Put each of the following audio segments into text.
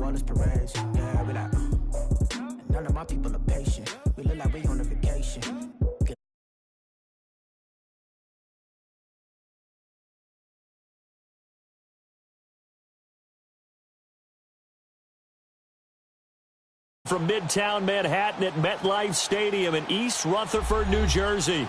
flawless parades. Yeah, we like, none of my people are patient. We look like we on a vacation. From Midtown Manhattan at MetLife Stadium in East Rutherford, New Jersey.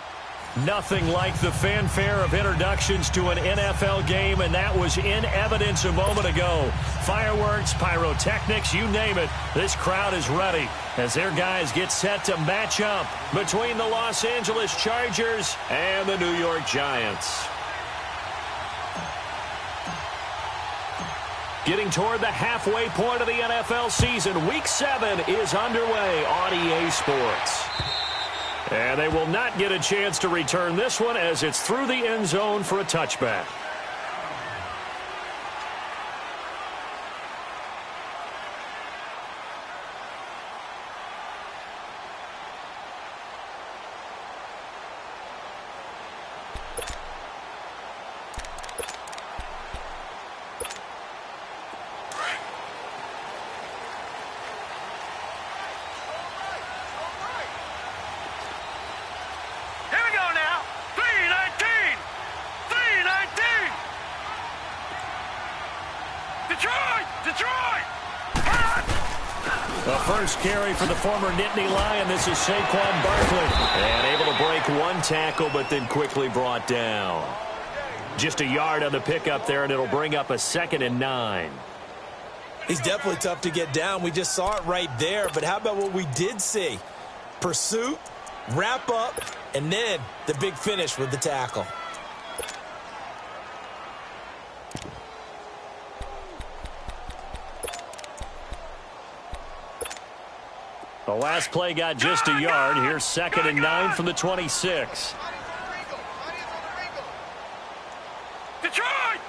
Nothing like the fanfare of introductions to an NFL game, and that was in evidence a moment ago. Fireworks, pyrotechnics, you name it. This crowd is ready as their guys get set to match up between the Los Angeles Chargers and the New York Giants. Getting toward the halfway point of the NFL season, Week 7 is underway on EA Sports. And they will not get a chance to return this one as it's through the end zone for a touchback. First carry for the former Nittany Lion. This is Saquon Barkley. And able to break one tackle, but then quickly brought down. Just a yard on the pickup there, and it'll bring up a 2nd and 9. He's definitely tough to get down. We just saw it right there. But how about what we did see? Pursuit, wrap up, and then the big finish with the tackle. The last play got just a yard. Here's 2nd and 9 from the 26. Detroit!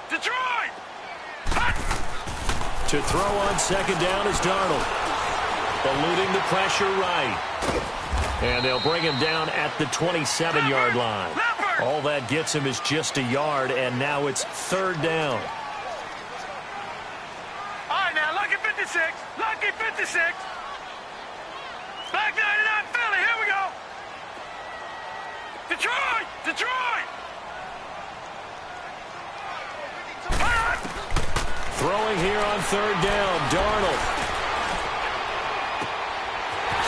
To throw on 2nd down is Darnold. Eluding the pressure right. And they'll bring him down at the 27-yard line. All that gets him is just a yard, and now it's 3rd down. All right, now, lucky 56. Lucky 56. Back 99 Philly, here we go. Detroit! Throwing here on 3rd down, Darnold.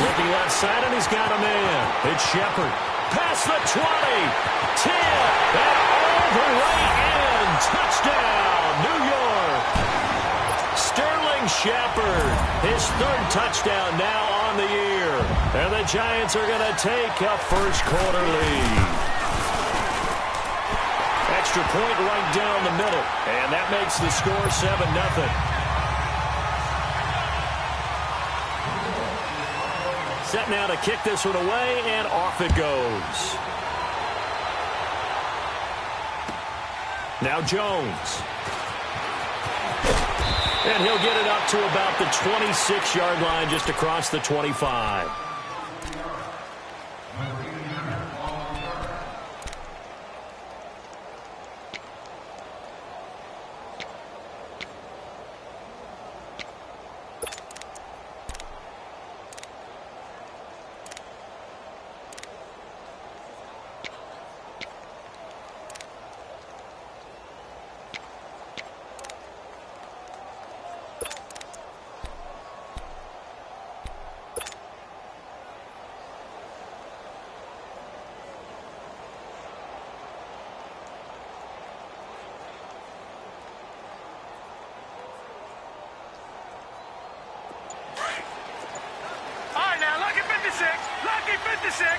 Looking left side, and he's got a man. It's Shepard. Past the 20. 10. And all the way in. Touchdown, New York. Sterling Shepard. His 3rd touchdown now on the year. And the Giants are going to take a first-quarter lead. Extra point right down the middle. And that makes the score 7-0. Set now to kick this one away, and off it goes. Now Jones. And he'll get it up to about the 26-yard line, just across the 25. Lucky 56.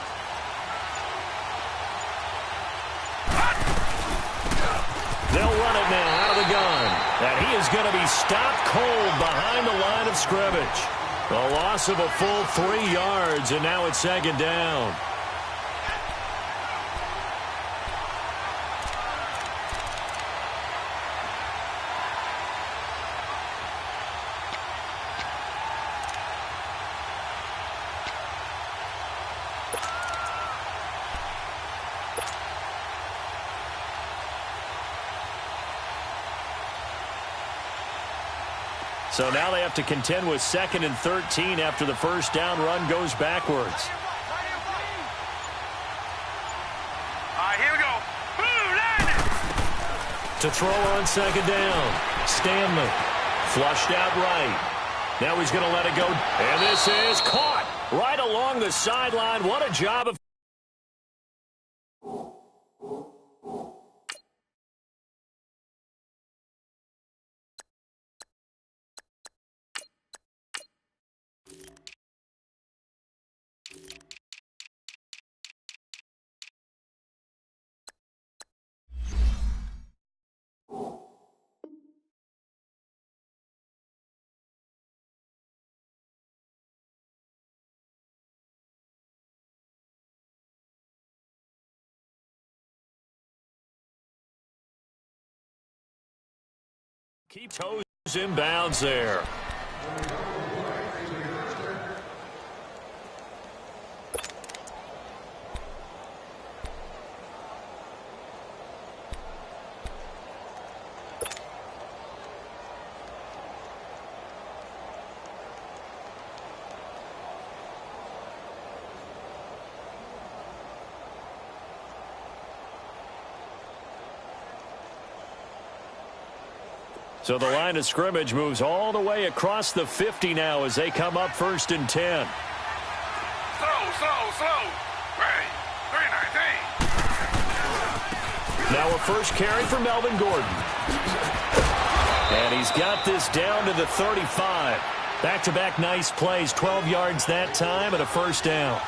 They'll run it now out of the gun. And he is going to be stopped cold behind the line of scrimmage. A loss of a full 3 yards, and now it's 2nd down. So now they have to contend with 2nd and 13 after the first down run goes backwards. All right, here we go. Boom, line it. To throw on 2nd down. Stanley flushed out right. Now he's going to let it go. And this is caught right along the sideline. What a job of... Keep toes in bounds there. So the line of scrimmage moves all the way across the 50 now as they come up 1st and 10. Slow. Right. 319. Now a first carry for Melvin Gordon. And he's got this down to the 35. Back-to-back nice plays, 12 yards that time and a first down.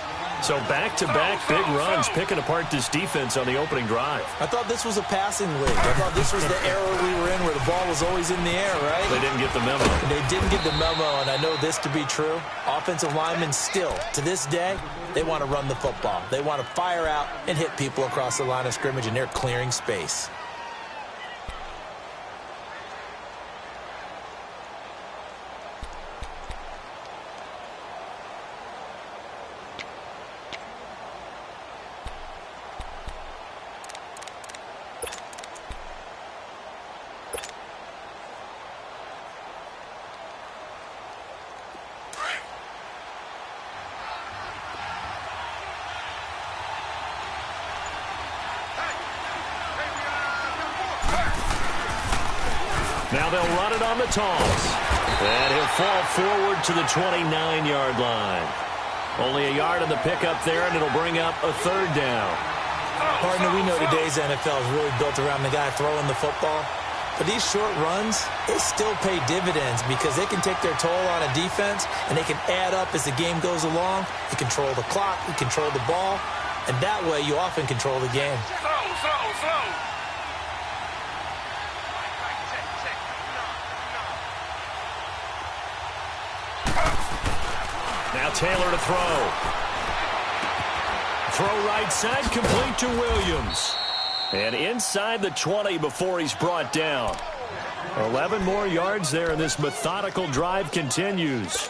So back-to-back big runs, picking apart this defense on the opening drive. I thought this was a passing league. I thought this was the era we were in where the ball was always in the air, right? They didn't get the memo. They didn't get the memo, and I know this to be true. Offensive linemen still, to this day, they want to run the football. They want to fire out and hit people across the line of scrimmage, and they're clearing space. Now they'll run it on the toss. And he'll fall forward to the 29-yard line. Only a yard on the pickup there, and it'll bring up a 3rd down. Partner, we know today's NFL is really built around the guy throwing the football. But these short runs, they still pay dividends because they can take their toll on a defense, and they can add up as the game goes along. You control the clock, you control the ball, and that way you often control the game. Slow. Now Taylor to throw. Throw right side, complete to Williams. And inside the 20 before he's brought down. 11 more yards there, and this methodical drive continues.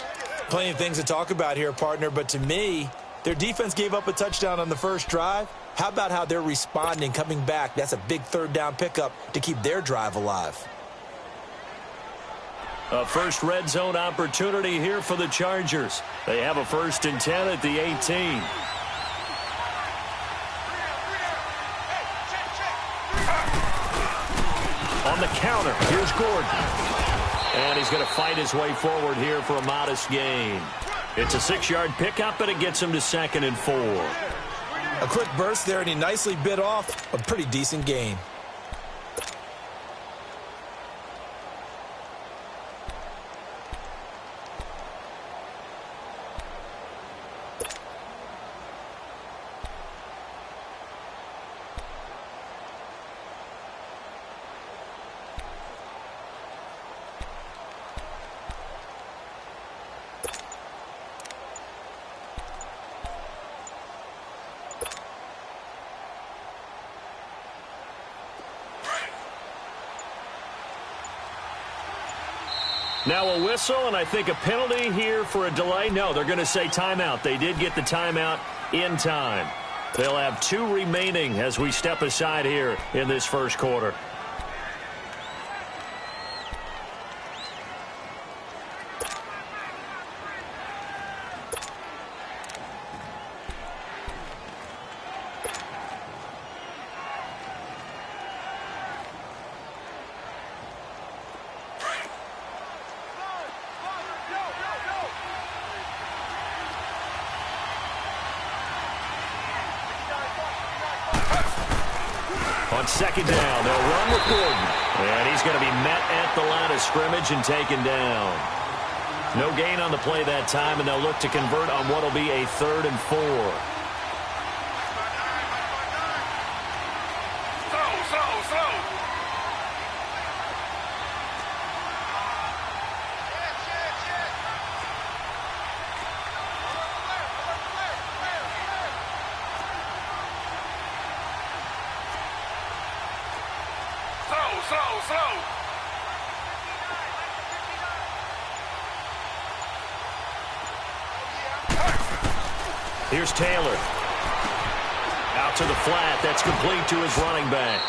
Plenty of things to talk about here, partner, but to me, their defense gave up a touchdown on the first drive. How about how they're responding, coming back? That's a big 3rd down pickup to keep their drive alive. A first red zone opportunity here for the Chargers. They have a 1st and 10 at the 18. On the counter, here's Gordon. And he's going to fight his way forward here for a modest gain. It's a 6-yard pickup, and it gets him to 2nd and 4. A quick burst there, and he nicely bit off a pretty decent gain. Now a whistle, and I think a penalty here for a delay. No, they're going to say timeout. They did get the timeout in time. They'll have 2 remaining as we step aside here in this first quarter. On second down, they'll run with Gordon. And he's going to be met at the line of scrimmage and taken down. No gain on the play that time, and they'll look to convert on what will be a 3rd and 4. Here's Taylor. Out to the flat. That's complete to his running back.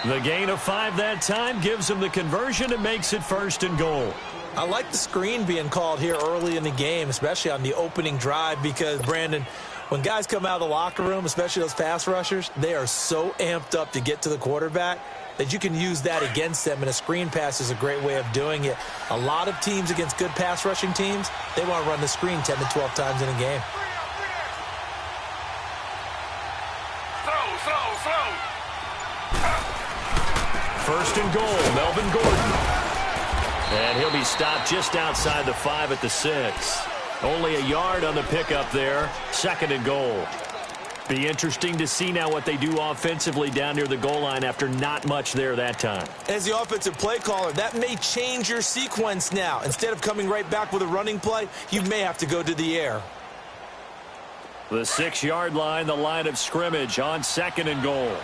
The gain of 5 that time gives him the conversion and makes it 1st and goal. I like the screen being called here early in the game, especially on the opening drive, because, Brandon, when guys come out of the locker room, especially those pass rushers, they are so amped up to get to the quarterback that you can use that against them, and a screen pass is a great way of doing it. A lot of teams against good pass rushing teams, they want to run the screen 10 to 12 times in a game. First and goal, Melvin Gordon. And he'll be stopped just outside the 5 at the 6. Only a yard on the pickup there. 2nd and goal. Be interesting to see now what they do offensively down near the goal line after not much there that time. As the offensive play caller, that may change your sequence now. Instead of coming right back with a running play, you may have to go to the air. The 6-yard line, the line of scrimmage on 2nd and goal.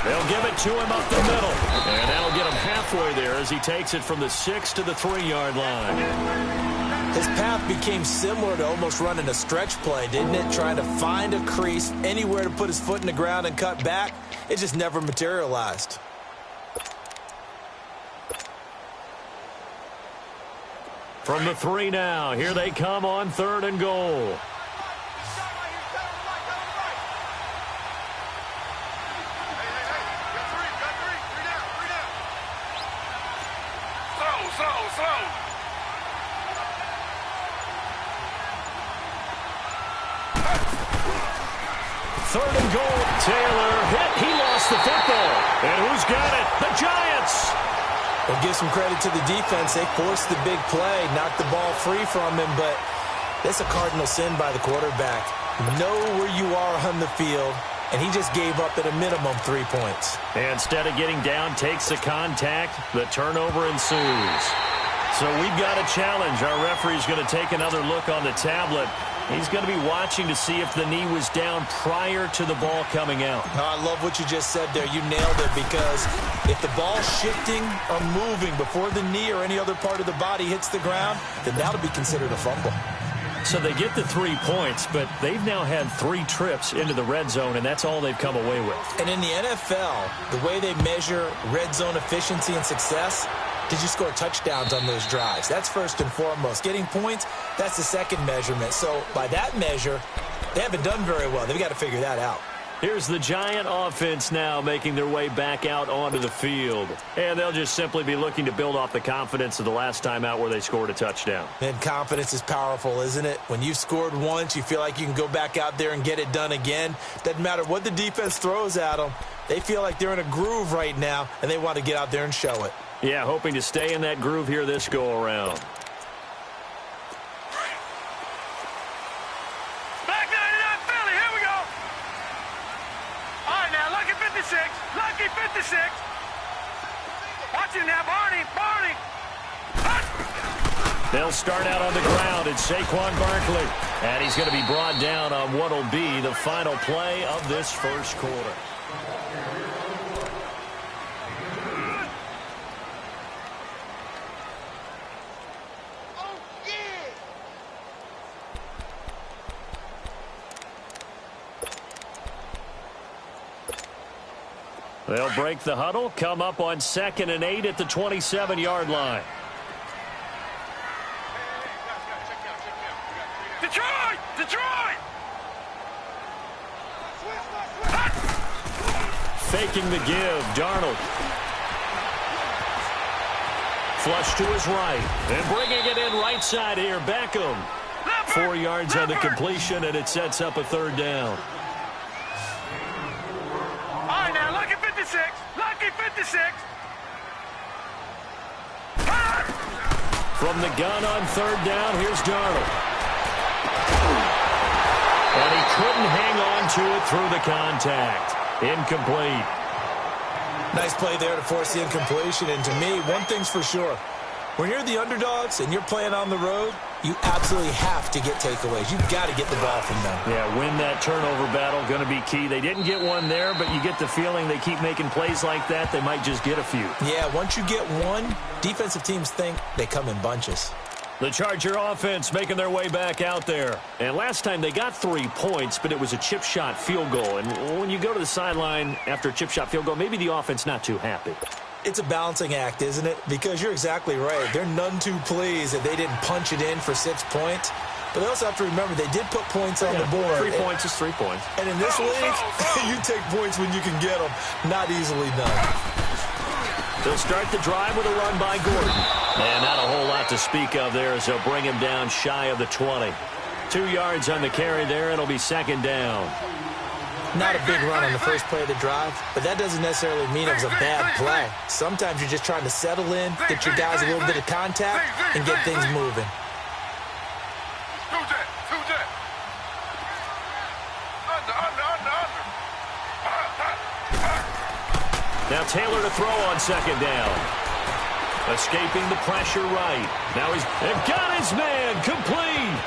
They'll give it to him up the middle. And that'll get him halfway there as he takes it from the 6 to the 3-yard line. His path became similar to almost running a stretch play, didn't it? Trying to find a crease, anywhere to put his foot in the ground and cut back. It just never materialized. From the 3 now, here they come on 3rd and goal. Third and goal. Taylor hit. He lost the football. And who's got it? The Giants. Well, give some credit to the defense. They forced the big play, knocked the ball free from him, but that's a cardinal sin by the quarterback. Know where you are on the field, and he just gave up at a minimum 3 points. And instead of getting down, takes the contact. The turnover ensues. So we've got a challenge. Our referee's going to take another look on the tablet. He's going to be watching to see if the knee was down prior to the ball coming out. I love what you just said there. You nailed it, because if the ball's shifting or moving before the knee or any other part of the body hits the ground, then that'll be considered a fumble. So they get the 3 points, but they've now had 3 trips into the red zone, and that's all they've come away with. And in the NFL, the way they measure red zone efficiency and success, did you score touchdowns on those drives? That's first and foremost. Getting points, that's the second measurement. So by that measure, they haven't done very well. They've got to figure that out. Here's the Giant offense now making their way back out onto the field. And they'll just simply be looking to build off the confidence of the last time out where they scored a touchdown. And confidence is powerful, isn't it? When you've scored once, you feel like you can go back out there and get it done again. Doesn't matter what the defense throws at them. They feel like they're in a groove right now, and they want to get out there and show it. Yeah, hoping to stay in that groove here this go-around. Back 99 Philly, here we go. All right, now, lucky 56. Lucky 56. Watch it now, Barney. Barney. They'll start out on the ground. It's Saquon Barkley. And he's going to be brought down on what will be the final play of this first quarter. They'll break the huddle, come up on 2nd and 8 at the 27-yard line. Detroit! Detroit! Faking the give, Darnold. flush to his right. And bringing it in right side here, Beckham. 4 yards on the completion, and it sets up a third down. All right, now, lucky 56. Lucky 56. From the gun on third down, here's Darnold. And he couldn't hang on to it through the contact. Incomplete. Nice play there to force the incompletion. And to me, one thing's for sure. When you're the underdogs and you're playing on the road, you absolutely have to get takeaways. You've got to get the ball from them. Yeah, win that turnover battle, going to be key. They didn't get one there, but you get the feeling they keep making plays like that, they might just get a few. Yeah, once you get one, defensive teams think they come in bunches. The Charger offense making their way back out there. And last time they got 3 points, but it was a chip shot field goal. And when you go to the sideline after a chip shot field goal, maybe the offense not too happy. It's a balancing act, isn't it? Because you're exactly right. They're none too pleased that they didn't punch it in for 6 points. But they also have to remember they did put points on the board. 3 points is 3 points. And in this league, you take points when you can get them. Not easily done. They'll start the drive with a run by Gordon. And not a whole lot to speak of there as they'll bring him down shy of the 20. 2 yards on the carry there. It'll be second down. Not a big run on the first play of the drive, but that doesn't necessarily mean it was a bad play. Sometimes you're just trying to settle in, get your guys a little bit of contact, and get things moving. Now Taylor to throw on second down. Escaping the pressure right. Now they've got his man complete.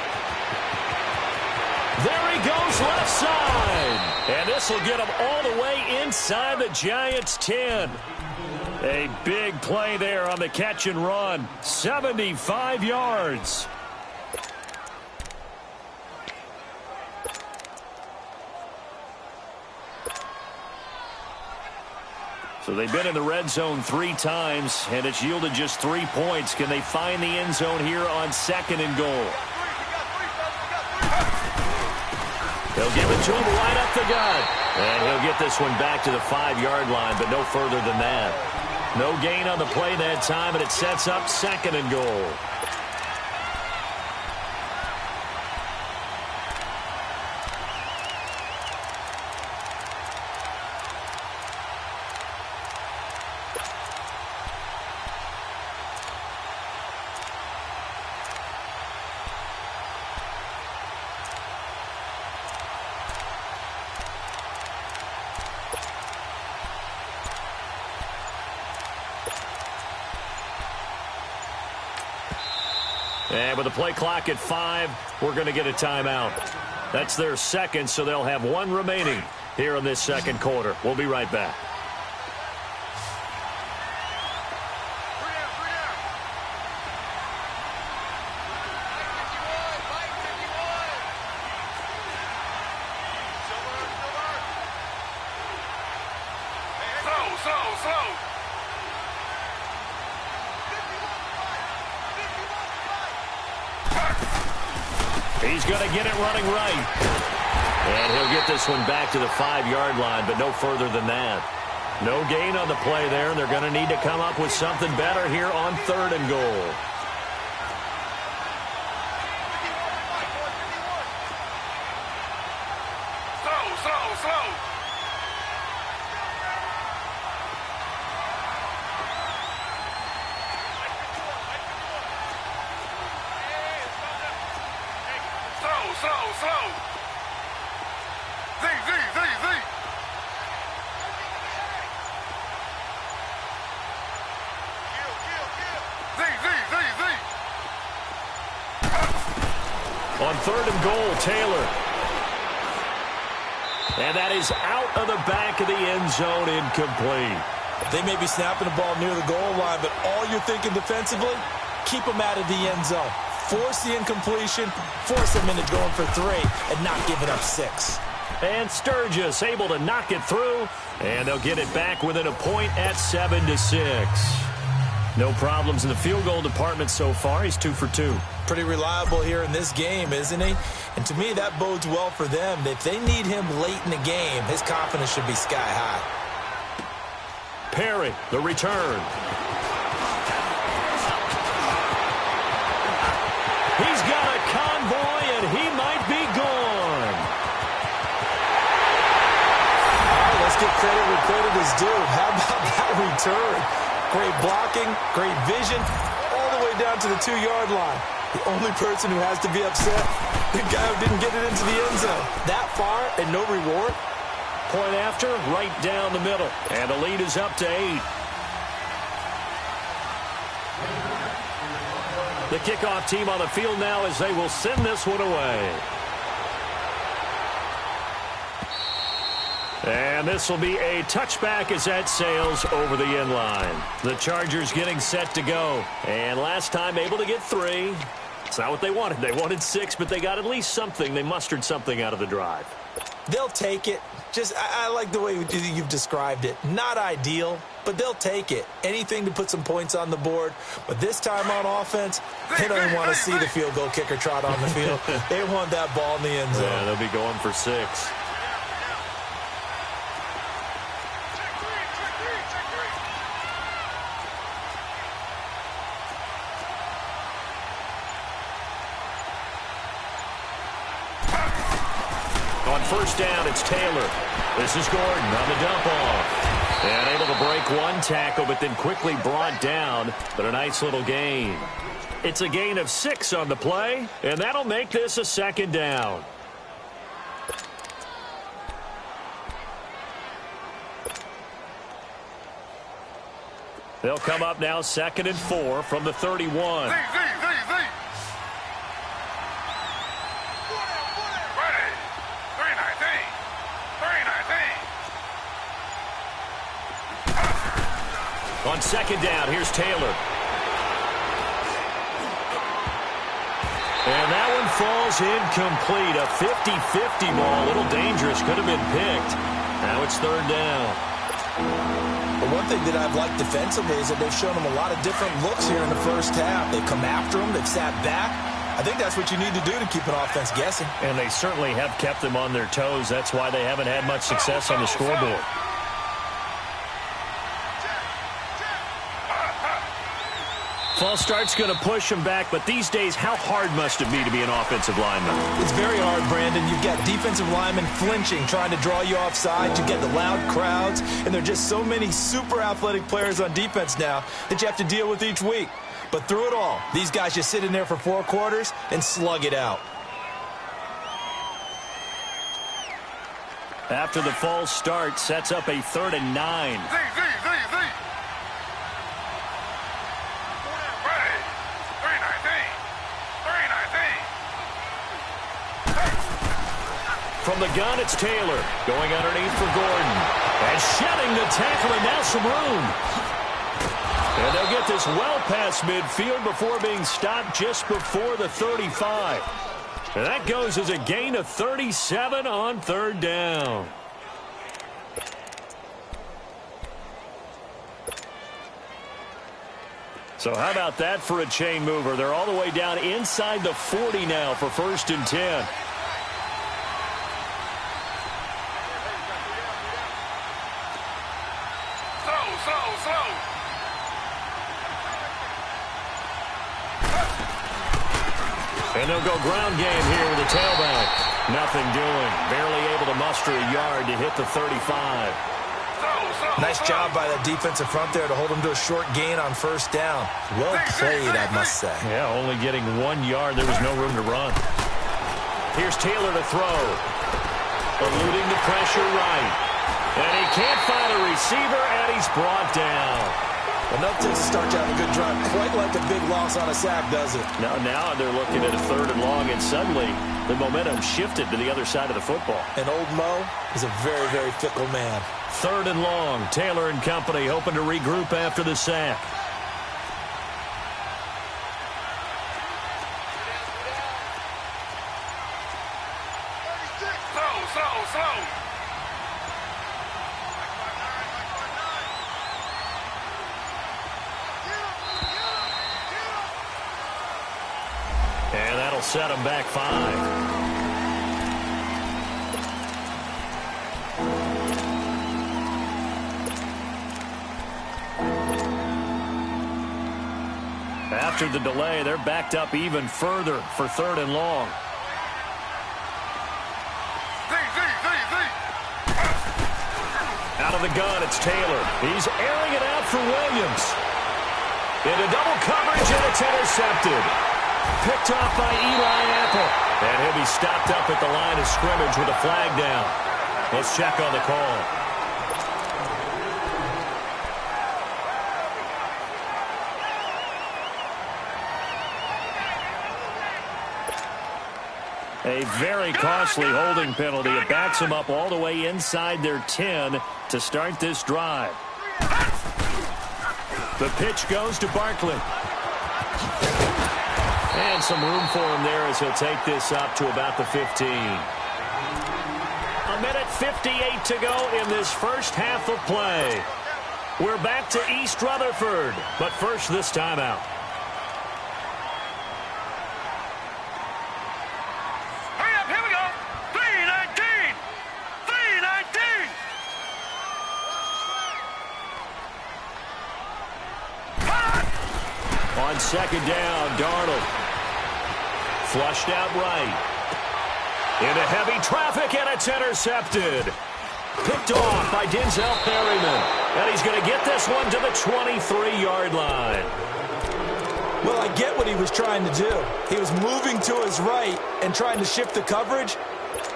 There he goes left side. And this will get him all the way inside the Giants' 10. A big play there on the catch and run. 75 yards. So they've been in the red zone 3 times, and it's yielded just 3 points. Can they find the end zone here on second and goal? They'll give it to him right up the gut. And he'll get this one back to the 5-yard line, but no further than that. No gain on the play that time, and it sets up second and goal. And with the play clock at 5, we're going to get a timeout. That's their second, so they'll have 1 remaining here in this second quarter. We'll be right back. He's going to get it running right. And he'll get this one back to the 5-yard line, but no further than that. No gain on the play there. They're going to need to come up with something better here on third and goal. Slow. Z. On third and goal, Taylor. And that is out of the back of the end zone, incomplete. They may be snapping the ball near the goal line, but all you're thinking defensively, keep them out of the end zone. Force the incompletion, force them into going for 3, and not giving up 6. And Sturgis able to knock it through, and they'll get it back within a point at 7-6. No problems in the field goal department so far. He's 2 for 2. Pretty reliable here in this game, isn't he? And to me, that bodes well for them. If they need him late in the game, his confidence should be sky high. Perry, the return. credit where credit is due. How about that return? Great blocking, great vision, all the way down to the 2-yard line. The only person who has to be upset, the guy who didn't get it into the end zone. That far and no reward. Point after, right down the middle. And the lead is up to 8. The kickoff team on the field now as they will send this one away. And this will be a touchback as that sails over the end line. The Chargers getting set to go. And last time able to get 3. It's not what they wanted. They wanted 6, but they got at least something. They mustered something out of the drive. They'll take it. I like the way you've described it. Not ideal, but they'll take it. Anything to put some points on the board. But this time on offense, they don't want to see the field goal kicker trot on the field. They want that ball in the end zone. Yeah, they'll be going for 6. On first down, it's Taylor. This is Gordon on the dump off. And able to break one tackle, but then quickly brought down. But a nice little gain. It's a gain of 6 on the play, and that'll make this a 2nd down. They'll come up now 2nd and 4 from the 31. On 2nd down, here's Taylor. And that one falls incomplete. A 50-50 ball, a little dangerous, could have been picked. Now it's 3rd down. But one thing that I've liked defensively is that they've shown them a lot of different looks here in the first half. They've come after them, they've sat back. I think that's what you need to do to keep an offense guessing. And they certainly have kept them on their toes. That's why they haven't had much success on the scoreboard. False start's going to push him back, but these days, how hard must it be to be an offensive lineman? It's very hard, Brandon. You've got defensive linemen flinching, trying to draw you offside. You get the loud crowds, and there are just so many super athletic players on defense now that you have to deal with each week. But through it all, these guys just sit in there for 4 quarters and slug it out. After the false start, sets up a 3rd and 9. From the gun, it's Taylor. Going underneath for Gordon. And shedding the tackle, and now some room. And they'll get this well past midfield before being stopped just before the 35. And that goes as a gain of 37 on 3rd down. So how about that for a chain mover? They're all the way down inside the 40 now for 1st and 10. And they'll go ground game here with the tailback. Nothing doing. Barely able to muster a yard to hit the 35. Nice job by that defensive front there to hold him to a short gain on 1st down. Well played, I must say. Yeah, only getting 1 yard. There was no room to run. Here's Taylor to throw. Eluding the pressure right. And he can't find a receiver, and he's brought down. Enough to start to have a good drive. Quite like a big loss on a sack, does it? Now they're looking at a 3rd and long, and suddenly the momentum shifted to the other side of the football. And old Mo is a very, very fickle man. 3rd and long. Taylor and company hoping to regroup after the sack. Slow. And that'll set him back 5. After the delay, they're backed up even further for 3rd and long. Out of the gun. It's Taylor. He's airing it out for Williams. Into double coverage, and it's intercepted. Picked off by Eli Apple. And he'll be stopped up at the line of scrimmage with a flag down. Let's check on the call. A very costly holding penalty. It backs them up all the way inside their 10 to start this drive. The pitch goes to Barkley. And some room for him there as he'll take this up to about the 15. A minute 58 to go in this first half of play. We're back to East Rutherford, but first this timeout. Hurry up, here we go. 3:19. 3:19. On second down, Darnold. Flushed out right. Into heavy traffic, and it's intercepted. Picked off by Denzel Perryman. And he's going to get this one to the 23-yard line. Well, I get what he was trying to do. He was moving to his right and trying to shift the coverage,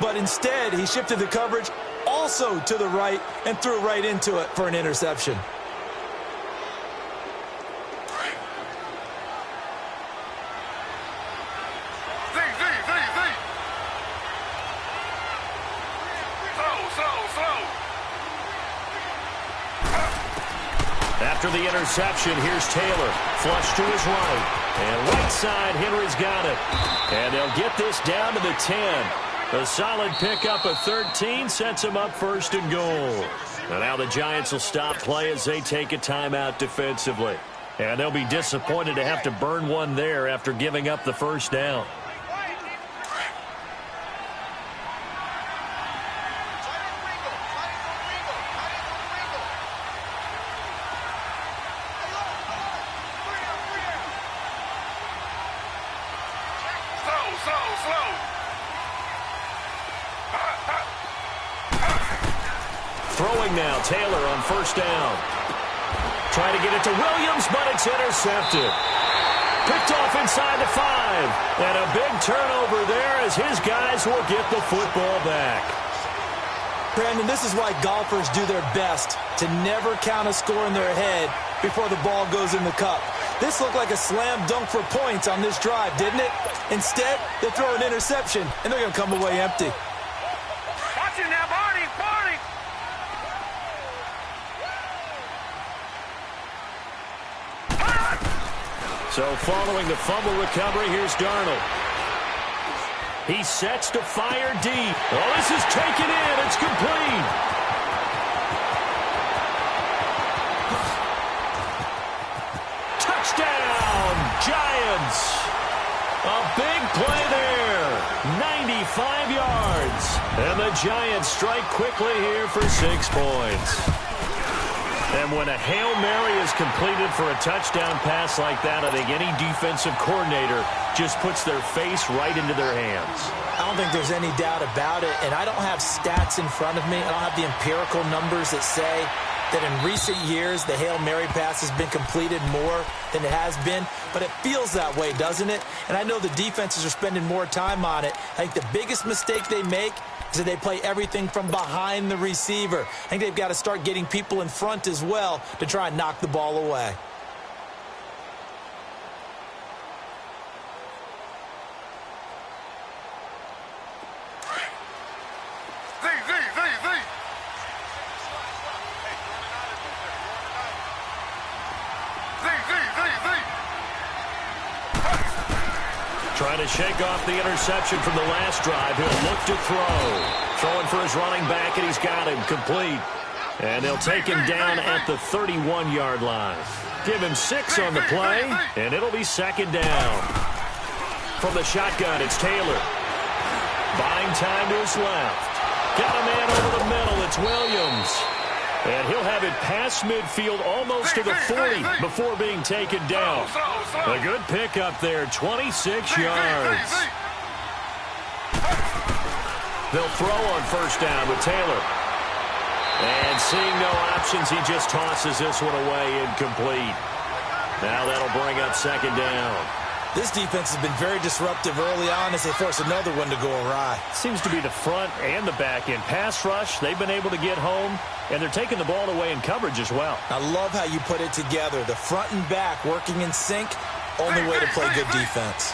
but instead he shifted the coverage also to the right and threw right into it for an interception. After the interception, here's Taylor. Flush to his right. And right side, Henry's got it. And they'll get this down to the 10. A solid pickup of 13 sets them up first and goal. And now the Giants will stop play as they take a timeout defensively. And they'll be disappointed to have to burn one there after giving up the first down. Throwing now, Taylor on first down. Trying to get it to Williams, but it's intercepted. Picked off inside the 5. And a big turnover there as his guys will get the football back. Brandon, this is why golfers do their best to never count a score in their head before the ball goes in the cup. This looked like a slam dunk for points on this drive, didn't it? Instead, they throw an interception, and they're going to come away empty. Watch it now, Barney, Barney. So following the fumble recovery, here's Darnold. He sets to fire deep. Oh, this is taken in. It's complete. Touchdown, Giants. A big play there. 95 yards. And the Giants strike quickly here for 6 points. And when a Hail Mary is completed for a touchdown pass like that, I think any defensive coordinator just puts their face right into their hands. I don't think there's any doubt about it, and I don't have stats in front of me. I don't have the empirical numbers that say that in recent years the Hail Mary pass has been completed more than it has been, but it feels that way, doesn't it? And I know the defenses are spending more time on it. I think the biggest mistake they make is that they play everything from behind the receiver. I think they've got to start getting people in front as well to try and knock the ball away. Trying to shake off the interception from the last drive. He'll look to throw. Throwing for his running back, and he's got him complete. And they'll take him down at the 31-yard line. Give him 6 on the play, and it'll be second down. From the shotgun, it's Taylor. Buying time to his left. Got a man over the middle. It's Williams. And he'll have it past midfield almost to the 40 before being taken down. A good pickup there, 26 yards. They'll throw on first down with Taylor. And seeing no options, he just tosses this one away incomplete. Now that'll bring up second down. This defense has been very disruptive early on as they force another one to go awry. Seems to be the front and the back end. Pass rush, they've been able to get home, and they're taking the ball away in coverage as well. I love how you put it together. The front and back working in sync, only way to play good defense.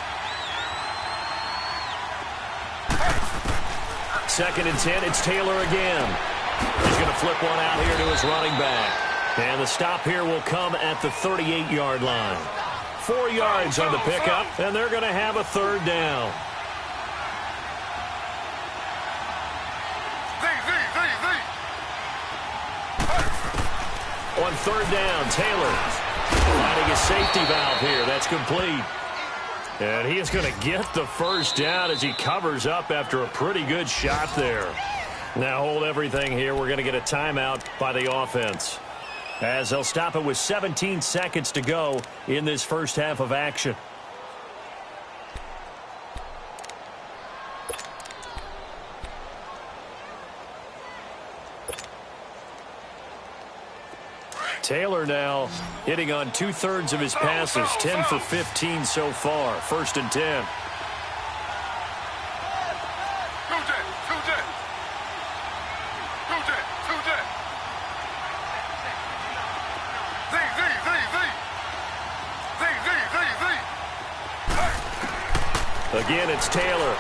Second and 10, it's Taylor again. He's going to flip one out here to his running back. And the stop here will come at the 38-yard line. 4 yards on the pickup, and they're going to have a third down. On third down, Taylor finding a safety valve here. That's complete. And he is going to get the first down as he covers up after a pretty good shot there. Now hold everything here. We're going to get a timeout by the offense, as they'll stop it with 17 seconds to go in this first half of action. Taylor now hitting on 2/3 of his passes, 10 for 15 so far. First and 10. Again, it's Taylor.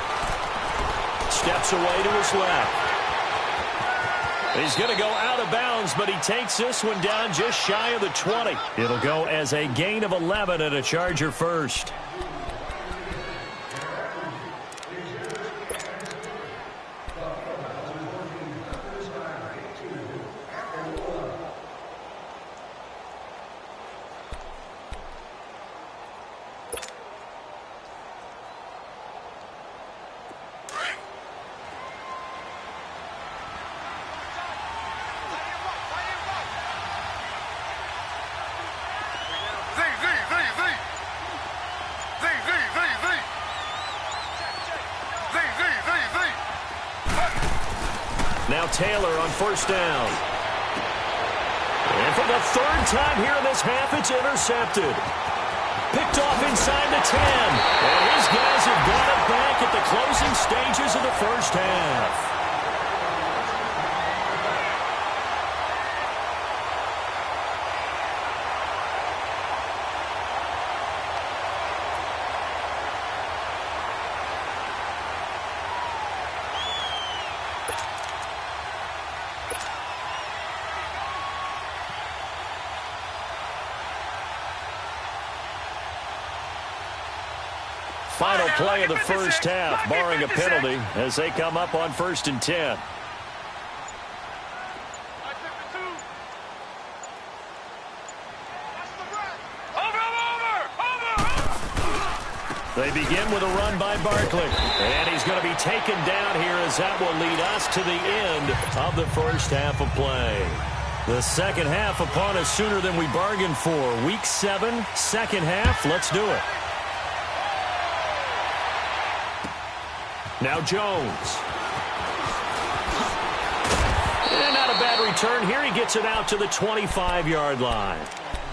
Steps away to his left. He's going to go out of bounds, but he takes this one down just shy of the 20. It'll go as a gain of 11 and a Charger first. Now Taylor on first down. And for the third time here in this half, it's intercepted. Picked off inside the 10. And his guys have got it back at the closing stages of the first half. Final play of the first half, barring a penalty, as they come up on first and 10. They begin with a run by Barkley, and he's going to be taken down here as that will lead us to the end of the first half of play. The second half upon us sooner than we bargained for. Week 7, second half. Let's do it. Now Jones. And not a bad return here. He gets it out to the 25-yard line.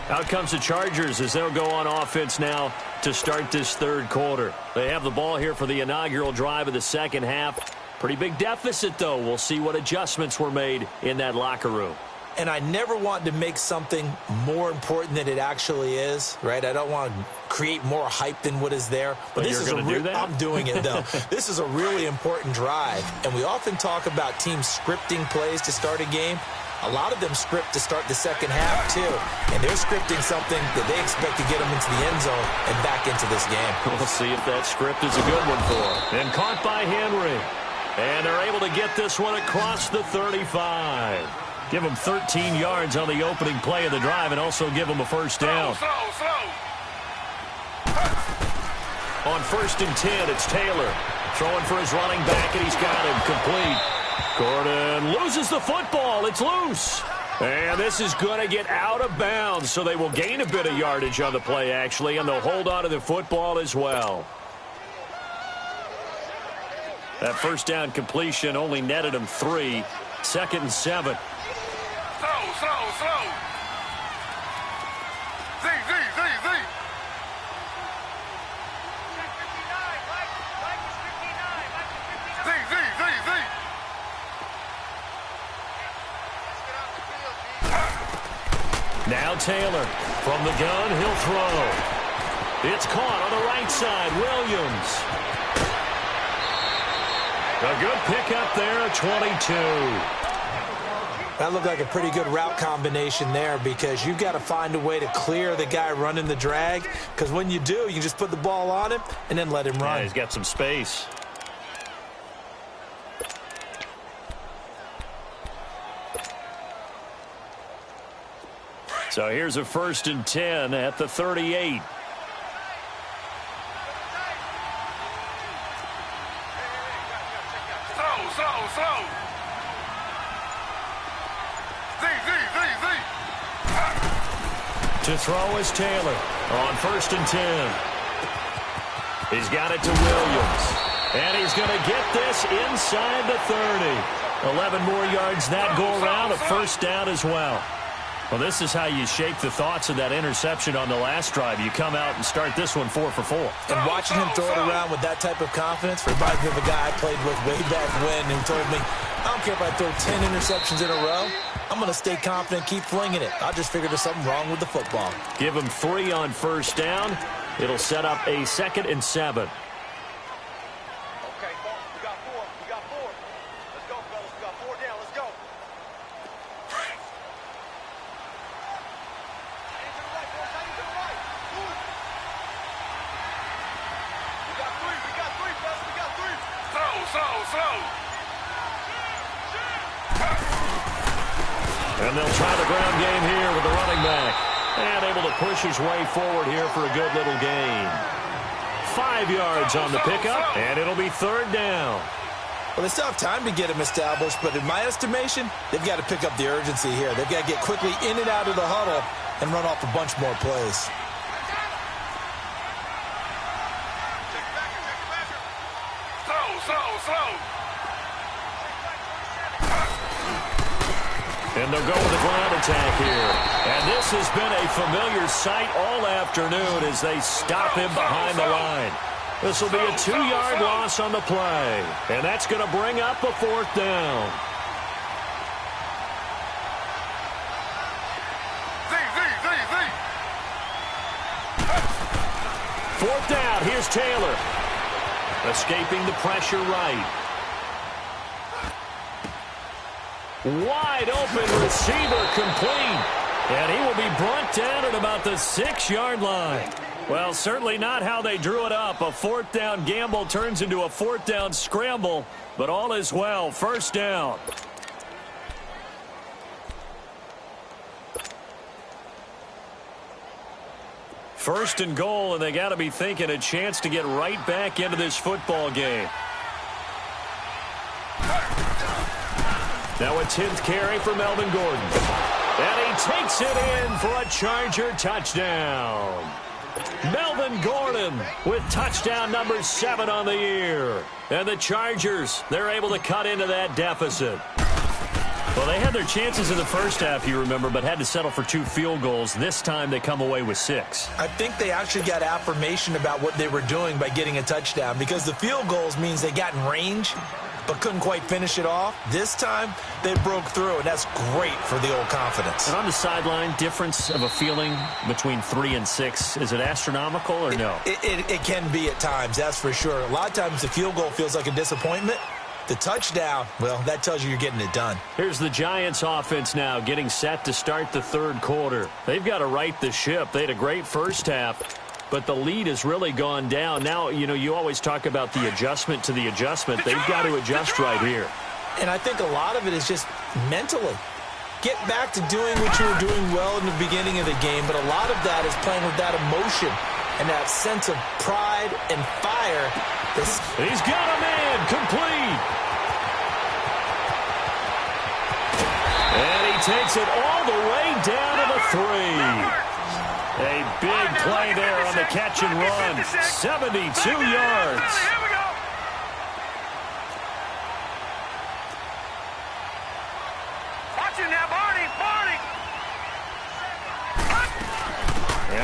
Out comes the Chargers as they'll go on offense now to start this third quarter. They have the ball here for the inaugural drive of the second half. Pretty big deficit, though. We'll see what adjustments were made in that locker room. And I never want to make something more important than it actually is, right? I don't want to create more hype than what is there. But this is I'm doing it, though. This is a really important drive. And we often talk about teams scripting plays to start a game. A lot of them script to start the second half, too. And they're scripting something that they expect to get them into the end zone and back into this game. We'll see if that script is a good one for them. And caught by Henry. And they're able to get this one across the 35. Give them 13 yards on the opening play of the drive and also give them a first down. On first and 10, it's Taylor. Throwing for his running back, and he's got him complete. Gordon loses the football. It's loose. And this is going to get out of bounds, so they will gain a bit of yardage on the play, actually, and they'll hold on to the football as well. That first down completion only netted him 3. Second and 7. Slow. Z. Now Taylor from the gun, he'll throw. It's caught on the right side. Williams. A good pickup there at 22. That looked like a pretty good route combination there because you've got to find a way to clear the guy running the drag, because when you do, you can just put the ball on him and then let him run. Yeah, he's got some space. So here's a 1st and 10 at the 38. Slow. To throw is Taylor on 1st and 10. He's got it to Williams. And he's going to get this inside the 30. 11 more yards that go around, a 1st down as well. Well, this is how you shake the thoughts of that interception on the last drive. You come out and start this one 4 for 4. And watching him throw it around with that type of confidence reminds me of a guy I played with way back when who told me, I don't care if I throw 10 interceptions in a row. I'm going to stay confident, keep flinging it. I just figured there's something wrong with the football. Give him 3 on 1st down. It'll set up a 2nd and 7. And they'll try the ground game here with the running back. And able to push his way forward here for a good little gain. 5 yards on the pickup, and it'll be 3rd down. Well, they still have time to get him established, but in my estimation, they've got to pick up the urgency here. They've got to get quickly in and out of the huddle and run off a bunch more plays. Slow. And they'll go with a ground attack here. And this has been a familiar sight all afternoon as they stop him behind the line. This will be a 2-yard loss on the play. And that's going to bring up a 4th down. Fourth down. Here's Taylor. Escaping the pressure right. Wide open receiver complete. And he will be brought down at about the 6-yard line. Well, certainly not how they drew it up. A 4th down gamble turns into a 4th down scramble. But all is well. 1st down. First and goal, and they got to be thinking a chance to get right back into this football game. Now a 10th carry for Melvin Gordon. And he takes it in for a Charger touchdown. Melvin Gordon with touchdown number 7 on the year. And the Chargers, they're able to cut into that deficit. Well, they had their chances in the first half, you remember, but had to settle for 2 field goals. This time they come away with 6. I think they actually got affirmation about what they were doing by getting a touchdown, because the field goals means they got in range but couldn't quite finish it off. This time they broke through, and that's great for the old confidence. And on the sideline, difference of a feeling between 3 and 6, is it astronomical or no? It can be at times, that's for sure. A lot of times the field goal feels like a disappointment. The touchdown, well, that tells you you're getting it done. Here's the Giants offense now getting set to start the 3rd quarter. They've got to right the ship. They had a great first half, but the lead has really gone down. Now, you know, you always talk about the adjustment to the adjustment. They've got to adjust right here. And I think a lot of it is just mentally. Get back to doing what you were doing well in the beginning of the game, but a lot of that is playing with that emotion and that sense of pride and fire. He's got a man complete. And he takes it all the way down to the 3. A big play there on the catch and run. 72 yards. Here we go. Watch it now, Barney.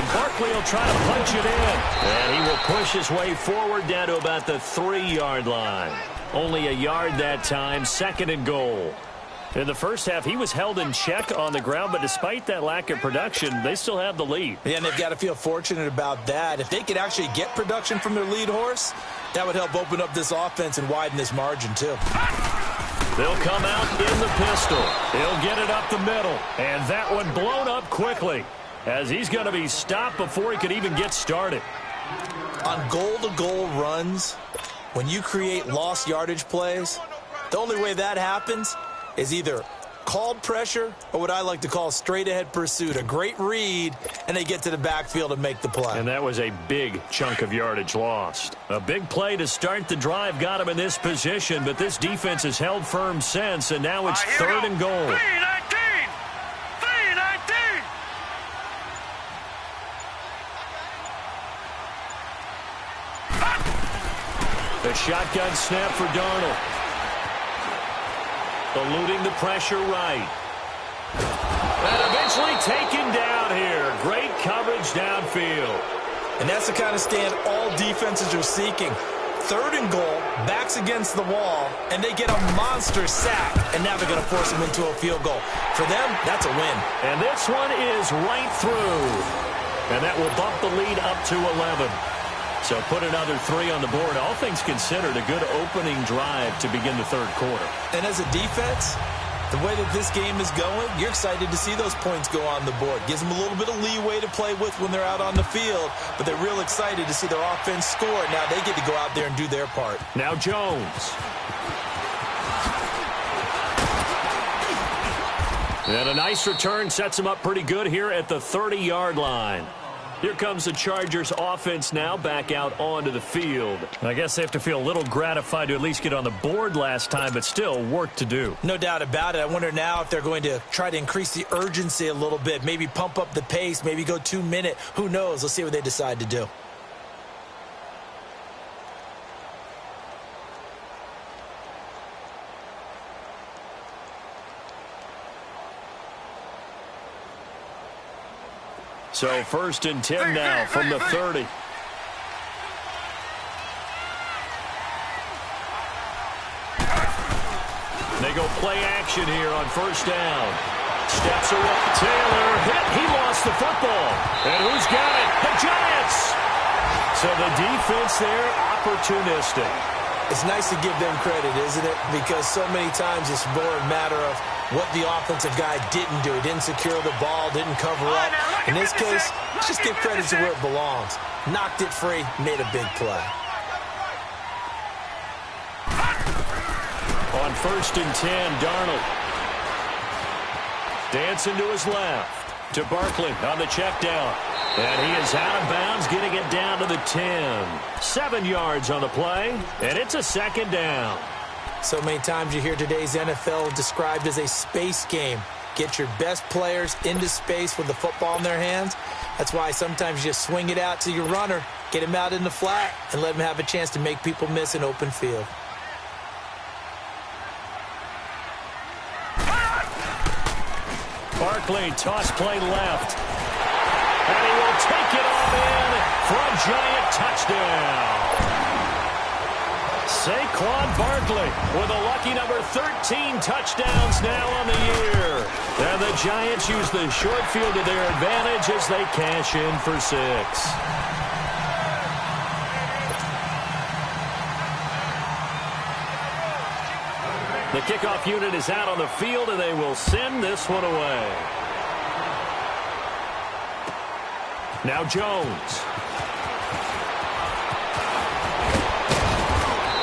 And Barkley will try to punch it in. And he will push his way forward down to about the 3-yard line. Only a yard that time, 2nd and goal. In the first half, he was held in check on the ground, but despite that lack of production, they still have the lead. Yeah, and they've got to feel fortunate about that. If they could actually get production from their lead horse, that would help open up this offense and widen this margin, too. They'll come out in the pistol. He'll get it up the middle, and that one blown up quickly as he's going to be stopped before he could even get started. On goal-to-goal runs, when you create lost yardage plays, the only way that happens is either called pressure or what I like to call straight-ahead pursuit. A great read, and they get to the backfield and make the play. And that was a big chunk of yardage lost. A big play to start the drive got him in this position, but this defense has held firm since, and now it's 3rd and goal. 3-19! 3-19! The shotgun snap for Darnold. Eluding the pressure right. And eventually taken down here. Great coverage downfield. And that's the kind of stand all defenses are seeking. 3rd and goal, backs against the wall, and they get a monster sack. And now they're going to force them into a field goal. For them, that's a win. And this one is right through. And that will bump the lead up to 11. So put another 3 on the board. All things considered, a good opening drive to begin the 3rd quarter. And as a defense, the way that this game is going, you're excited to see those points go on the board. Gives them a little bit of leeway to play with when they're out on the field, but they're real excited to see their offense score. Now they get to go out there and do their part. Now Jones. And a nice return sets him up pretty good here at the 30-yard line. Here comes the Chargers offense now back out onto the field. I guess they have to feel a little gratified to at least get on the board last time, but still work to do. No doubt about it. I wonder now if they're going to try to increase the urgency a little bit, maybe pump up the pace, maybe go 2-minute. Who knows? Let's see what they decide to do. So 1st and 10 now from the 30. They go play action here on 1st down. Steps away. Taylor hit. He lost the football. And who's got it? The Giants. So the defense there, opportunistic. It's nice to give them credit, isn't it? Because so many times it's more a matter of what the offensive guy didn't do. He didn't secure the ball, didn't cover up. In this case, let's just give credit to where it belongs. Knocked it free, made a big play. On 1st and 10, Darnold. Dancing to his left. To Barkley on the check down. And he is out of bounds, getting it down to the 10. 7 yards on the play, and it's a 2nd down. So many times you hear today's NFL described as a space game. Get your best players into space with the football in their hands. That's why sometimes you just swing it out to your runner, get him out in the flat, and let him have a chance to make people miss an open field. Barkley, toss play left. And he will take it all in for a Giant touchdown. Saquon Barkley with a lucky number 13 touchdowns now on the year. And the Giants use the short field to their advantage as they cash in for 6. The kickoff unit is out on the field, and they will send this one away. Now Jones.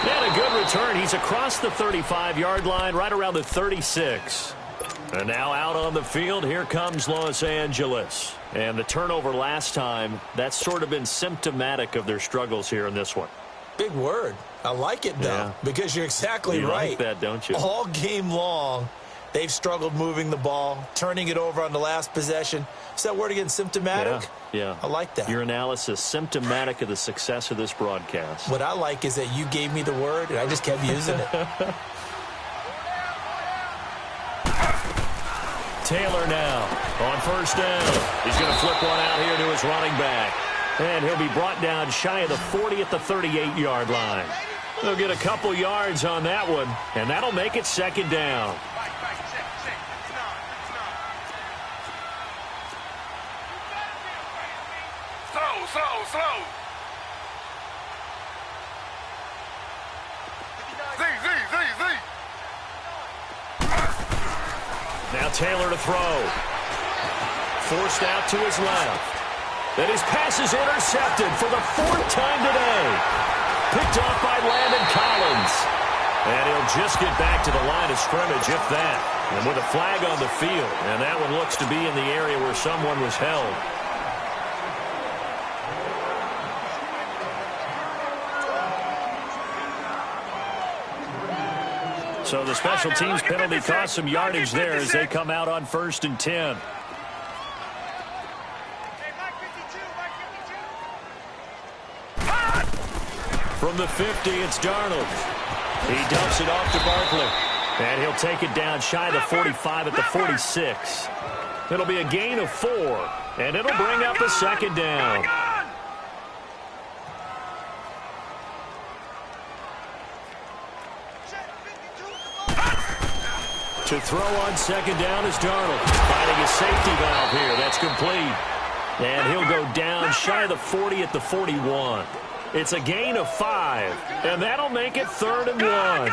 And a good return. He's across the 35-yard line, right around the 36. And now out on the field, here comes Los Angeles. And the turnover last time, that's sort of been symptomatic of their struggles here in this one. Big word. I like it, though, because you're exactly right. You like that, don't you? All game long, they've struggled moving the ball, turning it over on the last possession. Is that word again, symptomatic? Yeah. I like that. Your analysis, symptomatic of the success of this broadcast. What I like is that you gave me the word, and I just kept using it. Taylor now. On first down, he's going to flip one out here to his running back. And he'll be brought down shy of the 40 at the 38-yard line. They'll get a couple yards on that one, and that'll make it second down. Slow. Z. Now Taylor to throw. Forced out to his left. And his pass is intercepted for the 4th time today. Picked off by Landon Collins. And he'll just get back to the line of scrimmage, if that. And with a flag on the field. And that one looks to be in the area where someone was held. So the special teams penalty cost some yardage there as they come out on 1st and 10. From the 50, it's Darnold. He dumps it off to Barkley. And he'll take it down shy of the 45 at the 46. It'll be a gain of 4. And it'll bring up a second down. To throw on second down is Darnold. Finding a safety valve here. That's complete. And he'll go down shy of the 40 at the 41. It's a gain of 5. And that'll make it 3rd and 1. Gone!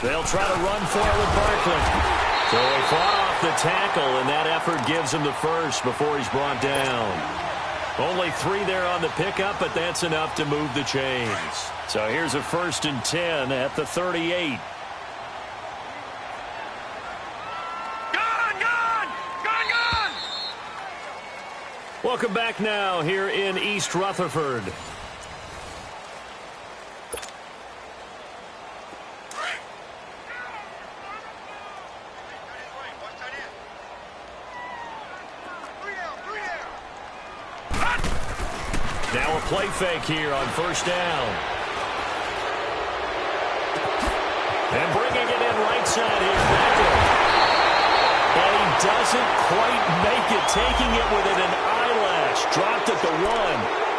They'll try to run for it with Barkley. So they fought off the tackle, and that effort gives him the first before he's brought down. Only 3 there on the pickup, but that's enough to move the chains. So here's a 1st and 10 at the 38. Gone! Welcome back now here in East Rutherford. Now a play fake here on 1st down. And bringing it in right side here, Beckham. And he doesn't quite make it, taking it within an eyelash. Dropped at the 1.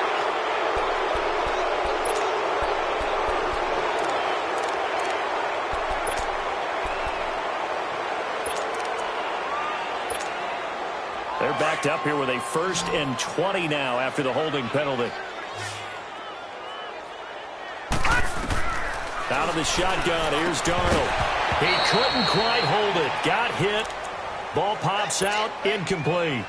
They're backed up here with a 1st and 20 now after the holding penalty. Out of the shotgun, here's Darnold. He couldn't quite hold it. Got hit. Ball pops out, incomplete.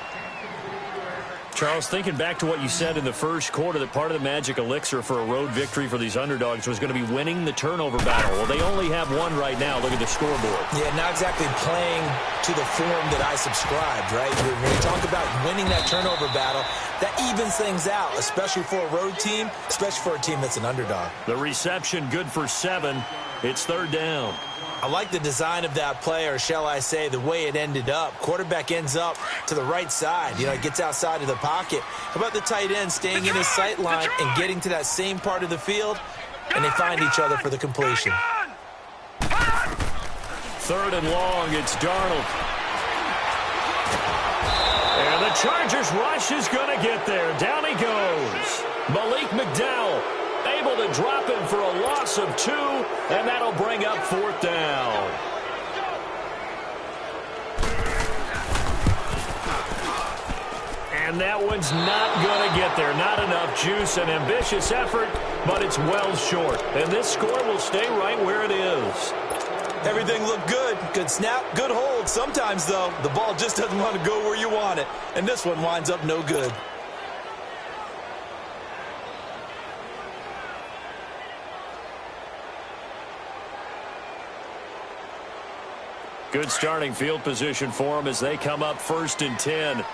Charles, thinking back to what you said in the first quarter, that part of the magic elixir for a road victory for these underdogs was going to be winning the turnover battle. Well, they only have one right now. Look at the scoreboard. Yeah, not exactly playing to the form that I subscribed, right? When you talk about winning that turnover battle, that evens things out, especially for a road team, especially for a team that's an underdog. The reception good for 7. It's 3rd down. I like the design of that play, or shall I say the way it ended up. Quarterback ends up to the right side. You know, gets outside of the pocket. How about the tight end staying in his sight line and getting to that same part of the field, and they find each other for the completion. 3rd and long, it's Darnold. And the Chargers rush is going to get there. Down he goes. Malik McDowell able to drop him for a loss of 2, and that'll bring up 4th down. And that one's not going to get there. Not enough juice. An ambitious effort, but it's well short. And this score will stay right where it is. Everything looked good. Good snap, good hold. Sometimes, though, the ball just doesn't want to go where you want it. And this one winds up no good. Good starting field position for them as they come up 1st and 10.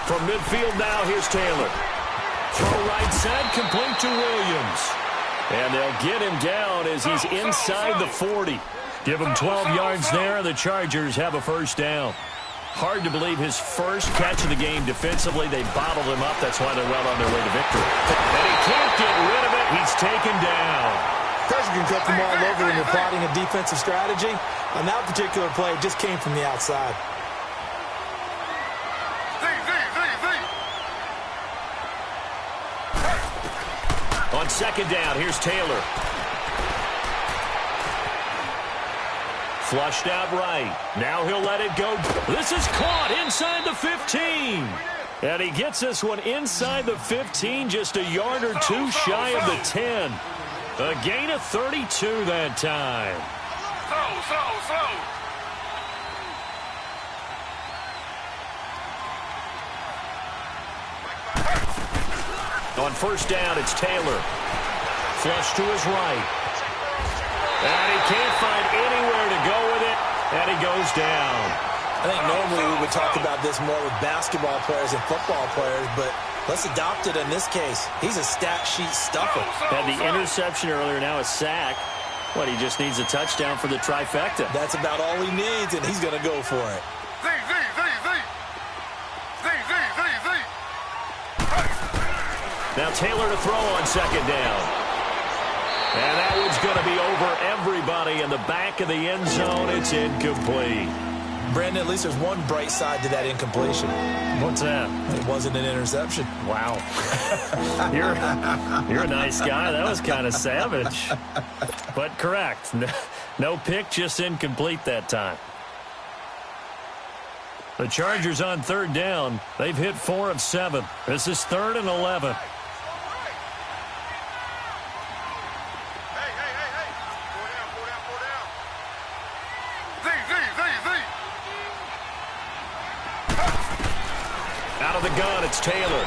From midfield now, here's Taylor. Throw right side, complete to Williams. And they'll get him down as he's inside the 40. Give him 12 yards there, and the Chargers have a 1st down. Hard to believe his first catch of the game defensively. They bottled him up. That's why they're well on their way to victory. And he can't get rid of it. He's taken down. Pressure can come from all over when you're plotting a defensive strategy. On that particular play, it just came from the outside. On second down, here's Taylor. Flushed out right. Now he'll let it go. This is caught inside the 15. And he gets this one inside the 15, just a yard or two shy of the 10. A gain of 32 that time. On first down, it's Taylor. Flush to his right. And he can't find anywhere to go with it, and he goes down. I think normally we would talk about this more with basketball players and football players, but let's adopt it in this case. He's a stat sheet stuffer. Had the interception earlier, now a sack. What, he just needs a touchdown for the trifecta. That's about all he needs, and he's going to go for it. Now Taylor to throw on second down. And that one's going to be over everybody in the back of the end zone. It's incomplete. Brandon, at least there's one bright side to that incompletion. What's that? It wasn't an interception. Wow. You're a nice guy. That was kind of savage. But correct. No pick, just incomplete that time. The Chargers on third down. They've hit 4 of 7. This is 3rd and 11. Out of the gun, it's Taylor.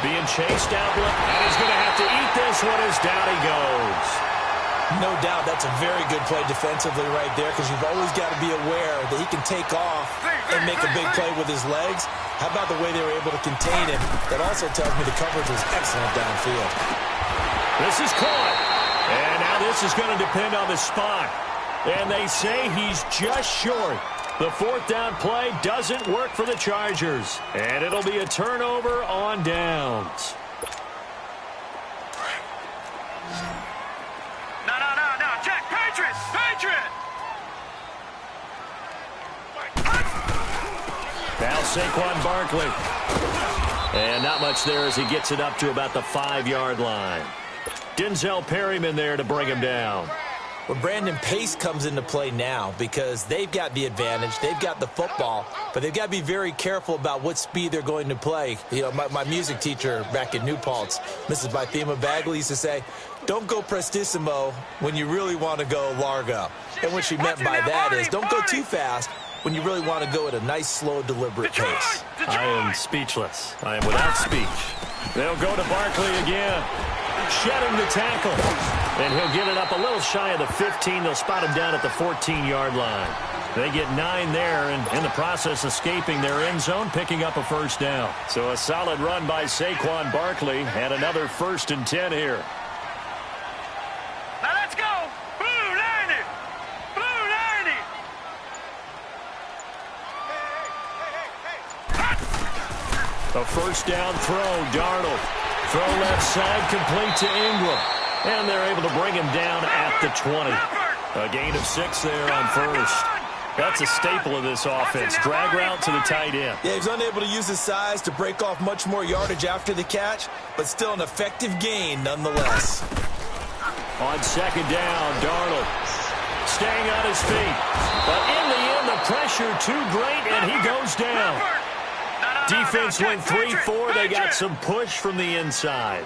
Being chased out, and he's going to have to eat this one as down he goes. No doubt that's a very good play defensively right there, because you've always got to be aware that he can take off and make a big play with his legs. How about the way they were able to contain him? That also tells me the coverage was excellent downfield. This is caught. And now this is going to depend on the spot. And they say he's just short. The 4th down play doesn't work for the Chargers. And it'll be a turnover on downs. No. Jack, Patriot! Now Saquon Barkley. And not much there as he gets it up to about the 5-yard line. Denzel Perryman there to bring him down. Well, Brandon, pace comes into play now because they've got the advantage. They've got the football, but they've got to be very careful about what speed they're going to play. You know, my music teacher back in New Paltz, Mrs. Bythema Bagley, used to say, don't go prestissimo when you really want to go largo. And what she meant by that is don't go too fast when you really want to go at a nice, slow, deliberate pace. I am speechless. I am without speech. They'll go to Barkley again. Shedding the tackle. And he'll get it up a little shy of the 15. They'll spot him down at the 14-yard line. They get 9 there, and in the process escaping their end zone, picking up a first down. So a solid run by Saquon Barkley, and another 1st and 10 here. Now let's go. Blue 90. Blue 90. A first down throw, Darnold. Throw left side, complete to Ingram. And they're able to bring him down at the 20. A gain of 6 there on first. That's a staple of this offense. Drag route to the tight end. Yeah, he's unable to use his size to break off much more yardage after the catch, but still an effective gain nonetheless. On second down, Darnold staying on his feet. But in the end, the pressure too great, and he goes down. Defense went 3-4. They got some push from the inside.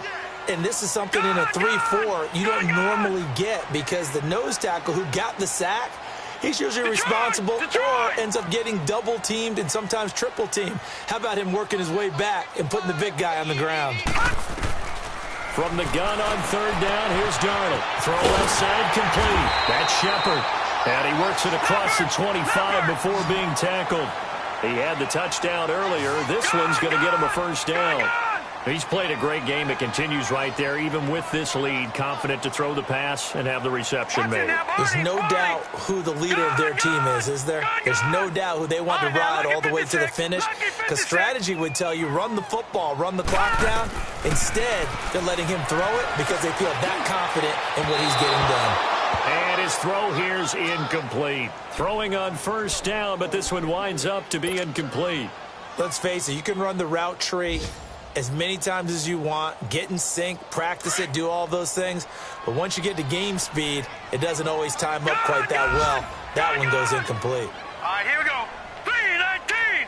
And this is something in a 3-4 you don't normally get, because the nose tackle who got the sack, he's usually responsible or ends up getting double-teamed and sometimes triple-teamed. How about him working his way back and putting the big guy on the ground? From the gun on third down, here's Darnold. Throw left side complete. That's Shepard. And he works it across the 25 before being tackled. He had the touchdown earlier. This one's going to get him a first down. He's played a great game. It continues right there, even with this lead, confident to throw the pass and have the reception made. There's no doubt who the leader of their team is there? There's no doubt who they want to ride all the way to the finish, because strategy would tell you run the football, run the clock down. Instead, they're letting him throw it because they feel that confident in what he's getting done. And his throw here's incomplete. Throwing on first down, but this one winds up to be incomplete. Let's face it, you can run the route tree as many times as you want, get in sync, practice it, do all those things. But once you get to game speed, it doesn't always time up quite that well. That one goes incomplete. All right, here we go. 3-19.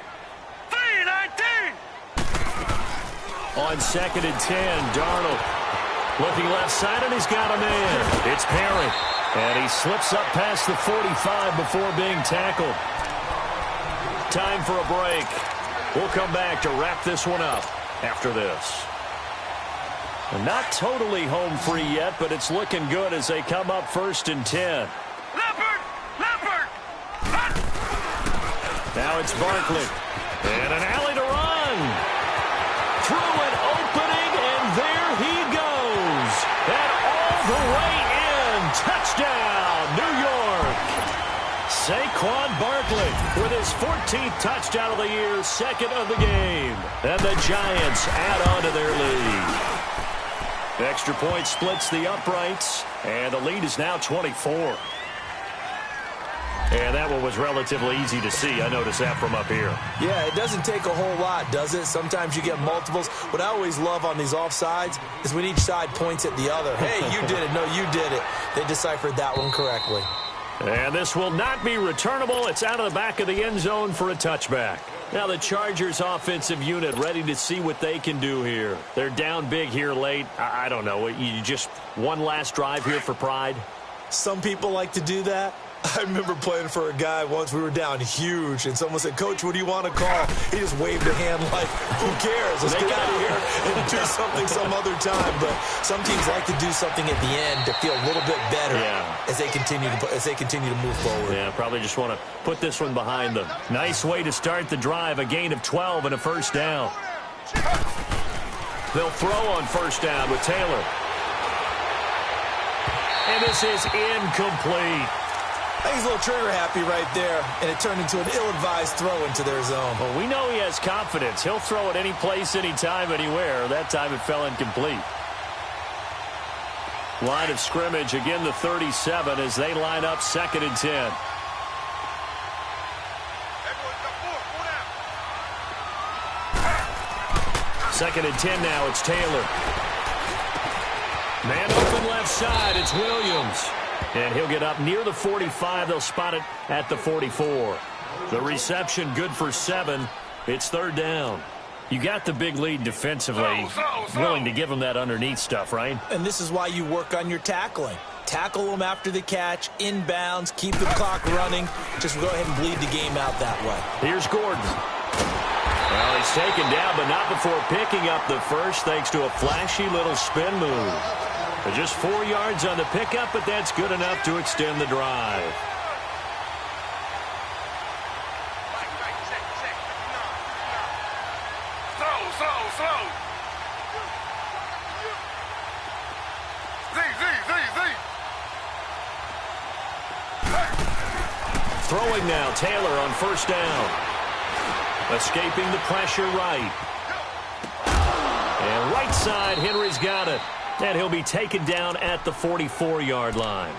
3-19. On 2nd and 10, Darnold looking left side, and he's got a man. It's Perry. And he slips up past the 45 before being tackled. Time for a break. We'll come back to wrap this one up after this. And not totally home free yet, but it's looking good as they come up 1st and 10. Leopard! Leopard! Now it's Barkley. And an alley to run. Through an opening, and there he goes. And all the way in. Touchdown, New York. Saquon Barkley with his 14th touchdown of the year, 2nd of the game. And the Giants add on to their lead. Extra point splits the uprights, and the lead is now 24. And that one was relatively easy to see. I noticed that from up here. Yeah, it doesn't take a whole lot, does it? Sometimes you get multiples. What I always love on these offsides is when each side points at the other. Hey, you did it. No, you did it. They deciphered that one correctly. And this will not be returnable. It's out of the back of the end zone for a touchback. Now the Chargers offensive unit ready to see what they can do here. They're down big here late. I don't know. You just one last drive here for pride? Some people like to do that. I remember playing for a guy once. We were down huge, and someone said, "Coach, what do you want to call?" He just waved a hand like, "Who cares? Let's get out of here and do something some other time." But some teams like to do something at the end to feel a little bit better as they continue to move forward. Yeah, probably just want to put this one behind them. Nice way to start the drive. A gain of 12 and a first down. They'll throw on first down with Taylor. And this is incomplete. I think he's a little trigger happy right there, and it turned into an ill-advised throw into their zone. Well, we know he has confidence. He'll throw it any place, anytime, anywhere. That time it fell incomplete. Line of scrimmage, again the 37 as they line up 2nd and 10. Second and 10 now, it's Taylor. Man open left side, it's Williams. And he'll get up near the 45. They'll spot it at the 44. The reception good for 7. It's 3rd down. You got the big lead defensively. Willing to give them that underneath stuff, right? And this is why you work on your tackling. Tackle them after the catch, inbounds, keep the clock running. Just go ahead and bleed the game out that way. Here's Gordon. Well, he's taken down, but not before picking up the first thanks to a flashy little spin move. Just 4 yards on the pickup, but that's good enough to extend the drive. Slow. Throwing now, Taylor on first down. Escaping the pressure right. And right side, Henry's got it. And he'll be taken down at the 44-yard line.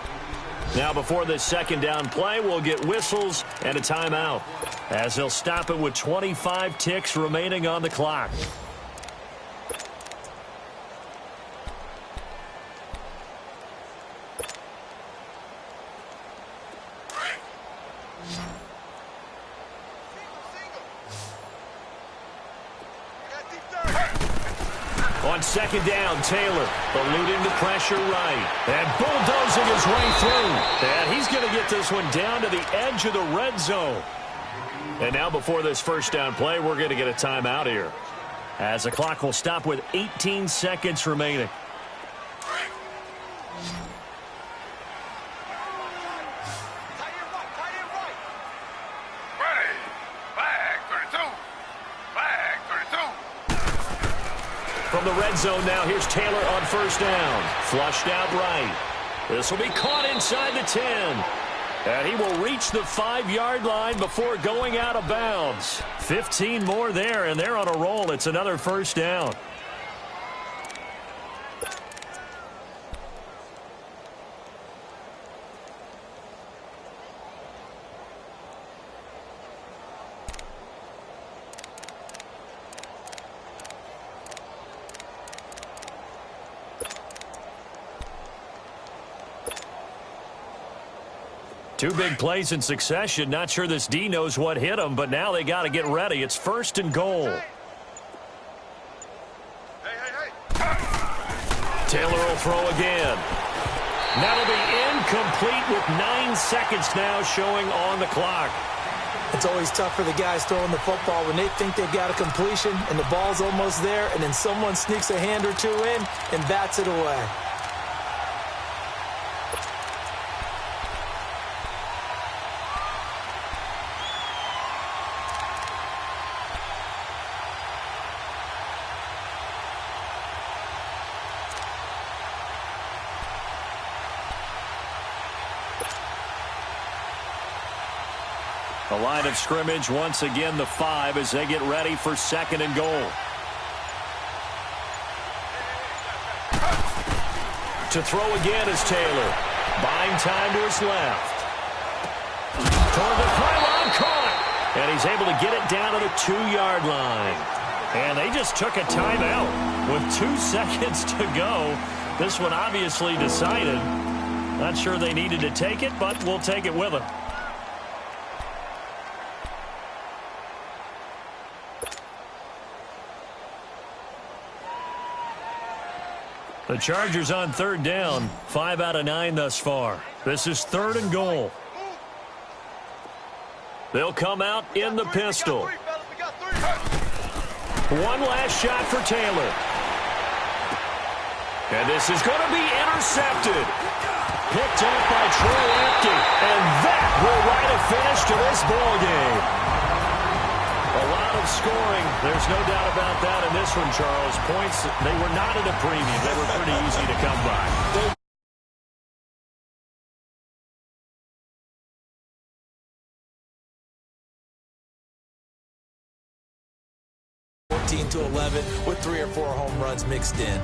Now before this 2nd down play, we'll get whistles and a timeout, as they'll stop it with 25 ticks remaining on the clock. On 2nd down, Taylor eluding the pressure right and bulldozing his way through. And he's going to get this one down to the edge of the red zone. And now before this 1st down play, we're going to get a timeout here, as the clock will stop with 18 seconds remaining. the red zone now. Here's Taylor on first down. Flushed out right. This will be caught inside the 10. And he will reach the 5-yard line before going out of bounds. 15 more there, and they're on a roll. It's another first down. Two big plays in succession. Not sure this D knows what hit him, but now they got to get ready. It's first and goal. Taylor will throw again. That'll be incomplete with 9 seconds now showing on the clock. It's always tough for the guys throwing the football when they think they've got a completion and the ball's almost there, and then someone sneaks a hand or two in and bats it away. The line of scrimmage, once again, the 5 as they get ready for second and goal. To throw again is Taylor. Buying time to his left. Toward the pylon, caught. And he's able to get it down to the 2-yard line. And they just took a timeout with 2 seconds to go. This one obviously decided. Not sure they needed to take it, but we'll take it with them. The Chargers on third down, 5 out of 9 thus far. This is third and goal. They'll come out in the pistol. One last shot for Taylor. And this is going to be intercepted. Picked off by Troy Apke. And that will write a finish to this ball game. A lot of scoring. There's no doubt about that in this one, Charles. Points, they were not at a premium. They were pretty easy to come by. 14-11 with 3 or 4 home runs mixed in.